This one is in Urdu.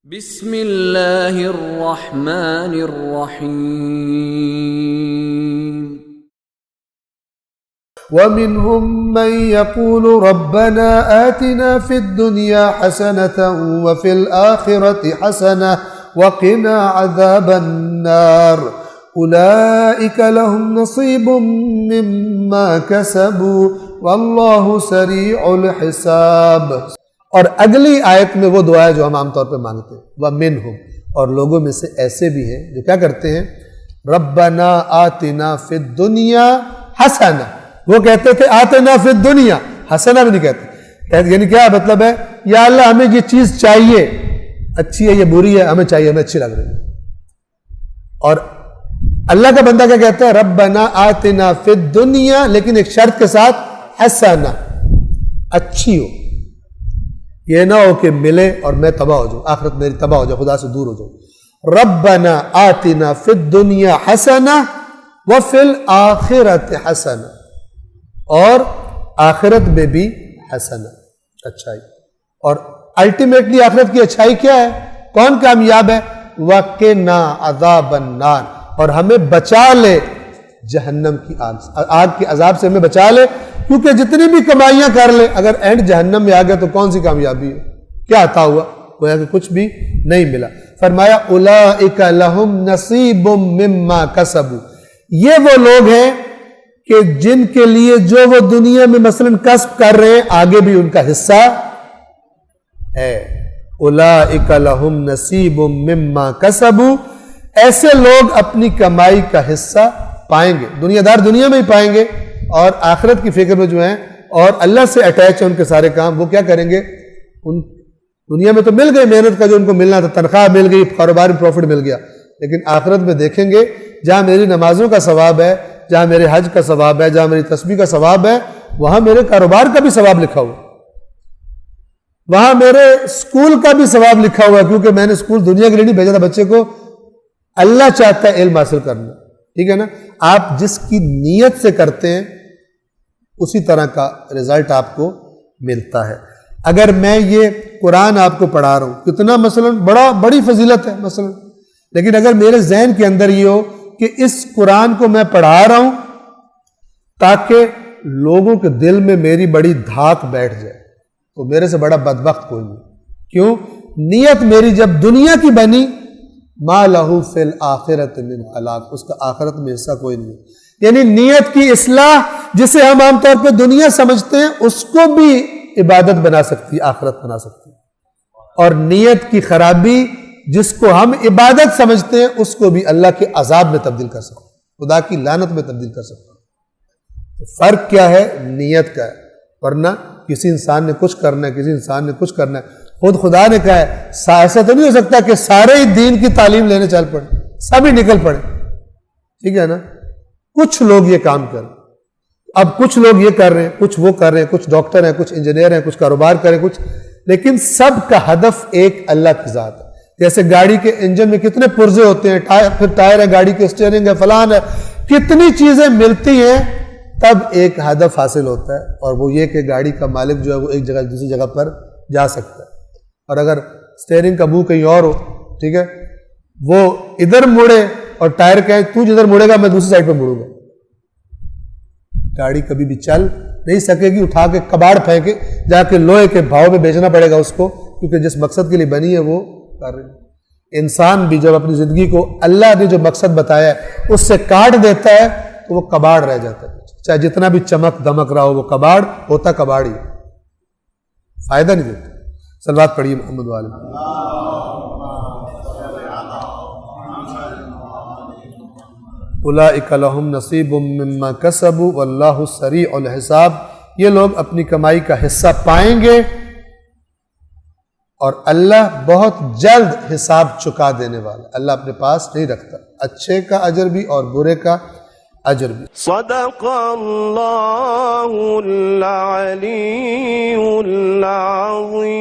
بسم اللہ الرحمن الرحیم وَمِنْهُمْ مَنْ يَقُولُ رَبَّنَا آتِنَا فِي الدُّنْيَا حَسَنَةً وَفِي الْآخِرَةِ حَسَنَةً وَقِنَا عَذَابَ النَّارِ أُولَئِكَ لَهُمْ نَصِيبٌ مِّمَّا كَسَبُوا وَاللَّهُ سَرِيعُ الْحِسَابِ۔ اور اگلی آیت میں وہ دعا ہے جو ہم عام طور پہ مانگتے ہیں، وَمِنْهُمْ، اور لوگوں میں سے ایسے بھی ہیں جو کیا کرتے ہیں، رَبَّنَا آتِنَا فِي الدُّنْيَا حَسَنَةً، وہ کہتے تھے آتنا فی الدنیا، حسنہ بھی نہیں کہتے، یعنی کیا مطلب ہے، یا اللہ ہمیں یہ چیز چاہیے، اچھی ہے یہ بری ہے، ہمیں چاہیے، ہمیں اچھی لگ رہی ہے۔ اور اللہ کا بندہ کیا کہتا ہے، ربنا آتنا فی الدنیا، لیکن ایک شرط کے ساتھ، حسنہ، اچھی ہو، یہ نہ ہو کہ ملے اور میں تباہ ہو جاؤں، آخرت میری تباہ ہو جائے، خدا سے دور ہو جاؤں۔ ربنا آتنا فی الدنیا حسنہ وفی الآخرۃ حسنہ، اور آخرت میں بھی حسنہ، اچھائی، اور الٹیمیٹلی آخرت کی اچھائی کیا ہے، کون کامیاب ہے، وَقِنَا عَذَابَ النَّارِ، اور ہمیں بچا لے جہنم کی آگ کے عذاب سے ہمیں بچا لے، کیونکہ جتنی بھی کمائیاں کر لے اگر اینڈ جہنم میں آ گیا تو کون سی کامیابی ہے، کیا عطا ہوا، گویا کہ کچھ بھی نہیں ملا۔ فرمایا اولئک لہم نصیب مما کسبوا، یہ وہ لوگ ہیں کہ جن کے لیے جو وہ دنیا میں مثلا کسب کر رہے ہیں آگے بھی ان کا حصہ ہے۔ اولئک لہم نصیب مما کسبوا، ایسے لوگ اپنی کمائی کا حصہ پائیں گے، دنیا دار دنیا میں ہی پائیں گے، اور آخرت کی فکر میں جو ہیں اور اللہ سے اٹیچ ہیں ان کے سارے کام، وہ کیا کریں گے، ان دنیا میں تو مل گئے محنت کا جو ان کو ملنا تھا، تنخواہ مل گئی، کاروباری پروفٹ مل گیا، لیکن آخرت میں دیکھیں گے جہاں میری نمازوں کا ثواب ہے، جہاں میرے حج کا ثواب ہے، جہاں میری تسبیح کا ثواب ہے، وہاں میرے کاروبار کا بھی ثواب لکھا ہوا، وہاں میرے اسکول کا بھی ثواب لکھا ہوا، کیونکہ میں نے اسکول دنیا کے لیے نہیں بھیجا تھا، بچے کو اللہ چاہتا ہے علم حاصل کرنا، ٹھیک ہے نا، آپ جس کی نیت سے کرتے ہیں اسی طرح کا رزلٹ آپ کو ملتا ہے۔ اگر میں یہ قرآن آپ کو پڑھا رہا ہوں، کتنا مثلا بڑی فضیلت ہے مثلا، لیکن اگر میرے ذہن کے اندر یہ ہو کہ اس قرآن کو میں پڑھا رہا ہوں تاکہ لوگوں کے دل میں میری بڑی دھاک بیٹھ جائے، تو میرے سے بڑا بدبخت کوئی نہیں۔ کیوں؟ نیت میری جب دنیا کی بنی، ما لہو فی الآخرۃ من خلاق، اس کا آخرت میں حصہ کوئی نہیں، یعنی نیت کی اصلاح جسے ہم عام طور پہ دنیا سمجھتے ہیں اس کو بھی عبادت بنا سکتی، آخرت بنا سکتی، اور نیت کی خرابی جس کو ہم عبادت سمجھتے ہیں اس کو بھی اللہ کے عذاب میں تبدیل کر سکتے، خدا کی لعنت میں تبدیل کر سکتے۔ فرق کیا ہے؟ نیت کا ہے، ورنہ کسی انسان نے کچھ کرنا ہے، کسی انسان نے کچھ کرنا ہے، خود خدا نے کہا ہے ایسا تو نہیں ہو سکتا کہ سارے ہی دین کی تعلیم لینے چل پڑے، سبھی نکل پڑے، ٹھیک ہے نا، کچھ لوگ یہ کام کریں، اب کچھ لوگ یہ کر رہے ہیں، کچھ وہ کر رہے ہیں، کچھ ڈاکٹر ہیں، کچھ انجینئر ہیں، کچھ کاروبار کریں، کچھ، لیکن سب کا ہدف ایک اللہ کی ذات ہے۔ جیسے گاڑی کے انجن میں کتنے پرزے ہوتے ہیں، پھر ٹائر ہے، گاڑی کے اسٹیئرنگ ہے، فلان ہے، کتنی چیزیں ملتی ہیں، تب ایک ہدف حاصل ہوتا ہے، اور وہ یہ کہ گاڑی کا مالک جو ہے وہ ایک جگہ دوسری جگہ پر جا سکتا ہے۔ اور اگر اسٹیئرنگ کا منہ کہیں اور ہو، ٹھیک ہے، وہ ادھر مڑے اور ٹائر کہیں تو جدھر مڑے گا میں دوسری سائڈ پہ مڑوں گا، گاڑی کبھی بھی چل نہیں سکے گی، اٹھا کے کباڑ پھینکے جا کے لوہے کے بھاؤ میں بیچنا پڑے گا اس کو، کیونکہ جس مقصد کے لیے بنی ہے وہ کر رہے ہیں۔ انسان بھی جب اپنی زندگی کو اللہ نے جو مقصد بتایا ہے اس سے کاٹ دیتا ہے تو وہ کباڑ رہ جاتا ہے، چاہے جتنا بھی چمک دمک رہا ہو، وہ کباڑ ہوتا کباڑ ہی، فائدہ نہیں دیتا۔ صلوات پڑھیے محمد والے۔ اولئک لہم نصیب مما کسبوا واللہ سریع الحساب، یہ لوگ اپنی کمائی کا حصہ پائیں گے اور اللہ بہت جلد حساب چکا دینے والا، اللہ اپنے پاس نہیں رکھتا، اچھے کا اجر بھی اور برے کا اجر بھی۔ صدق اللہ العلی العظیم۔